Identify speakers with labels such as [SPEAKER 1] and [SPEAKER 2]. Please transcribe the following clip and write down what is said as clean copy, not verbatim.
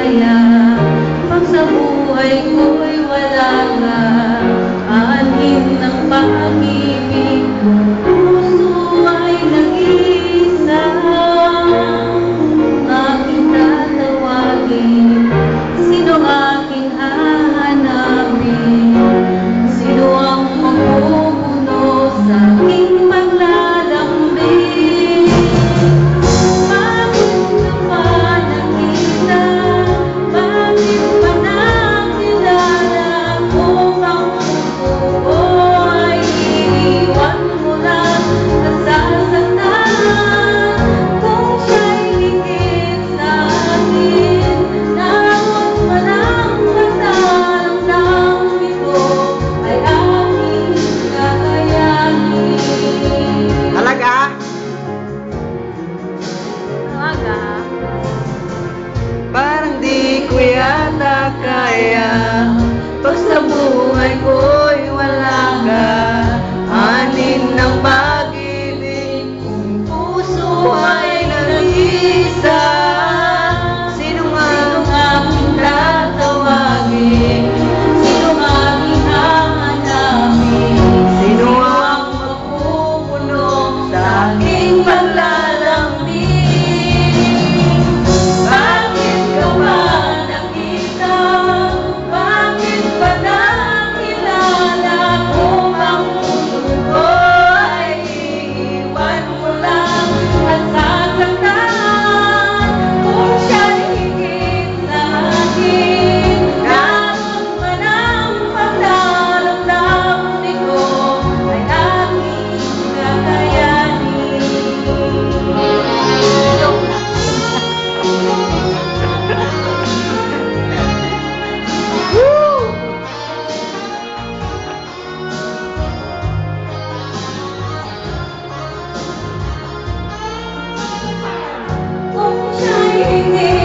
[SPEAKER 1] kaya pag sa buhay ko'y wala ka, anin ng pag-ibig kong puso ay nag-iisa. Aking tatawagin, sino aking hahanapin? Sino ang mapupuno sa aking paglalambing? Bakit ka pa nakita? Bakit pa nakilala kung ang puso ko ay iniwan mo lang nasasaktan? Kung siya'y higit sa akin, naawat man ang kasalang-lang ito ay aking kakayanin.
[SPEAKER 2] Talaga?
[SPEAKER 1] Talaga?
[SPEAKER 2] Parang di ko yata kaya pag sa buhay ko'y wala ka, anin ng pag-ibig kung puso ay nag-iisa. Sino ang aking tatawagin?
[SPEAKER 1] Sino aking hahanapin?
[SPEAKER 2] Sino ang mapupuno sa aking paglalambing?
[SPEAKER 1] Bakit ka ba nakita? Bakit ba nakilala kung ang puso ko ay iiwan mo lang at sasaktan? Kung siya'y higit sa akin, naroon man ang paglalamdamin ko ay aking kakayanin. Kung siya'y higit